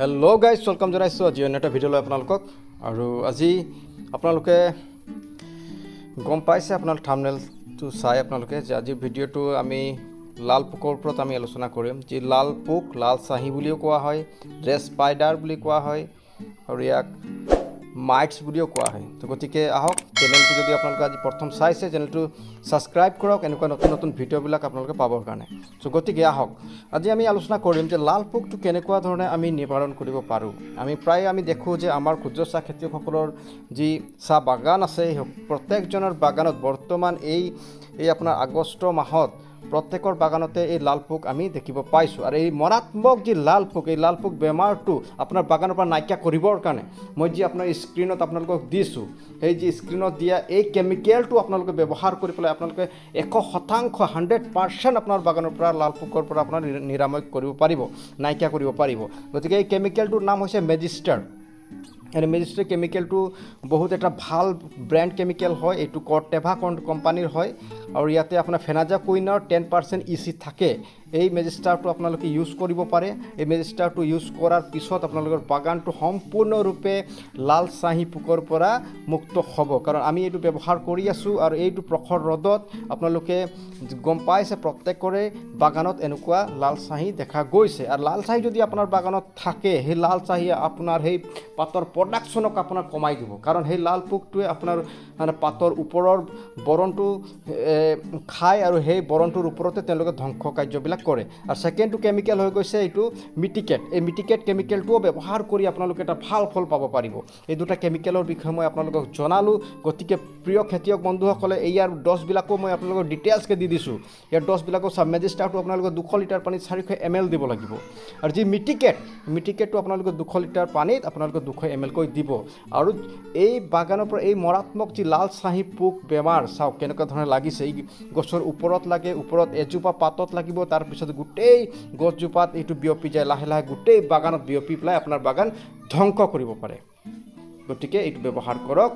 Hello' guys welcome জনাইছোঁ আজি অন্য এটা ভিডিঅ'লৈ আপোনালোকক। আৰু আজি আপোনালোকে গম পাইছে আপোনালোক থাম্বনেইলটো চাই আপোনালোকে যে আজিৰ ভিডিঅ'টো আমি লাল পোকৰ ওপৰত আমি আলোচনা কৰিম। যি লাল পোক, লাল চাহী বুলিও কোৱা হয়, ৰেড স্পাইডাৰ বুলি কোৱা হয় আৰু ইয়াক মাইটছ বুলিও কোৱা হয়। তো গতিকে আহক, চেনেলটো যদি আপোনালোকে আজি প্ৰথম চাইছে চেনেলটো ছাবস্ক্ৰাইব কৰক এনেকুৱা নতুন নতুন ভিডিঅ'বিলাক আপোনালোকে পাবৰ কাৰণে। চ' গতিকে আহক, আজি আমি আলোচনা কৰিম যে লাল পোকটো কেনেকুৱা ধৰণে আমি নিবাৰণ কৰিব পাৰোঁ। আমি দেখোঁ যে আমাৰ ক্ষুদ্ৰ চাহ খেতিয়কসকলৰ যি চাহ বাগান আছে, প্ৰত্যেকজনৰ বাগানত বৰ্তমান এই আপোনাৰ আগষ্ট মাহত প্ৰত্যেকৰ বাগানতে এই লাল পোক আমি দেখিব পাইছোঁ। আৰু এই মাৰাত্মক যি লাল পোক, এই লাল পোক বেমাৰটো আপোনাৰ বাগানৰ পৰা নাইকিয়া কৰিবৰ কাৰণে মই যি আপোনাৰ স্ক্ৰীণত আপোনালোকক দিছোঁ, সেই যি স্ক্ৰীণত দিয়া এই কেমিকেলটো আপোনালোকে ব্যৱহাৰ কৰি পেলাই আপোনালোকে 100% আপোনাৰ বাগানৰ পৰা লাল পোকৰ পৰা আপোনাৰ নিৰাময় কৰিব পাৰিব, নাইকিয়া কৰিব পাৰিব। গতিকে এই কেমিকেলটোৰ নাম হৈছে মেজিষ্টাৰ। এই মেজিষ্টাৰ কেমিকেলটো বহুত এটা ভাল ব্ৰেণ্ড কেমিকেল হয়। এইটো কৰ্টেভা কোম্পানীৰ হয় আৰু ইয়াতে আপোনাৰ ফেনাজাকুইনৰ 10% EC থাকে। এই মেজিষ্টাৰটো আপোনালোকে ইউজ কৰিব পাৰে। এই মেজিষ্টাৰটো ইউজ কৰাৰ পিছত আপোনালোকৰ বাগানটো সম্পূৰ্ণৰূপে লাল চাহী পোকৰ পৰা মুক্ত হ'ব, কাৰণ আমি এইটো ব্যৱহাৰ কৰি আছোঁ। আৰু এইটো প্ৰখৰ ৰ'দত আপোনালোকে গম পাইছে প্ৰত্যেকৰে বাগানত এনেকুৱা লাল চাহী দেখা গৈছে। আৰু লাল চাহী যদি আপোনাৰ বাগানত থাকে, সেই লাল চাহী আপোনাৰ সেই পাতৰ প্ৰডাকশ্যনক আপোনাৰ কমাই দিব, কাৰণ সেই লাল পোকটোৱে আপোনাৰ মানে পাতৰ ওপৰৰ বৰণটো খায় আৰু সেই বৰণটোৰ ওপৰতে তেওঁলোকে ধ্বংস কাৰ্যবিলাক কৰে। আৰু ছেকেণ্ডটো কেমিকেল হৈ গৈছে এইটো মিটিকেট। এই মিটিকেট কেমিকেলটোও ব্যৱহাৰ কৰি আপোনালোকে এটা ভাল ফল পাব পাৰিব। এই দুটা কেমিকেলৰ বিষয়ে মই আপোনালোকক জনালোঁ। গতিকে প্ৰিয় খেতিয়ক বন্ধুসকলে, ইয়াৰ ড'জবিলাকো মই আপোনালোকক ডিটেইলছকৈ দি দিছোঁ। ইয়াৰ ড'জবিলাকো মেজিষ্টাৰটো আপোনালোকে 200 লিটাৰ পানীত 400 ml দিব লাগিব। আৰু যি মিটিকেটটো আপোনালোকে 200 লিটাৰ পানীত আপোনালোকে 200 ml কৈ দিব। আৰু এই বাগানৰ পৰা এই মাৰাত্মক যি লাল চাহী পোক বেমাৰ চাওক কেনেকুৱা ধৰণে লাগিছে। এই গছৰ ওপৰত লাগে, ওপৰত এজোপা পাতত লাগিব, তাৰপিছত গোটেই গছজোপাত এইটো বিয়পি যায়, লাহে লাহে গোটেই বাগানত বিয়পি পেলাই আপোনাৰ বাগান ধ্বংস কৰিব পাৰে। গতিকে এইটো ব্যৱহাৰ কৰক।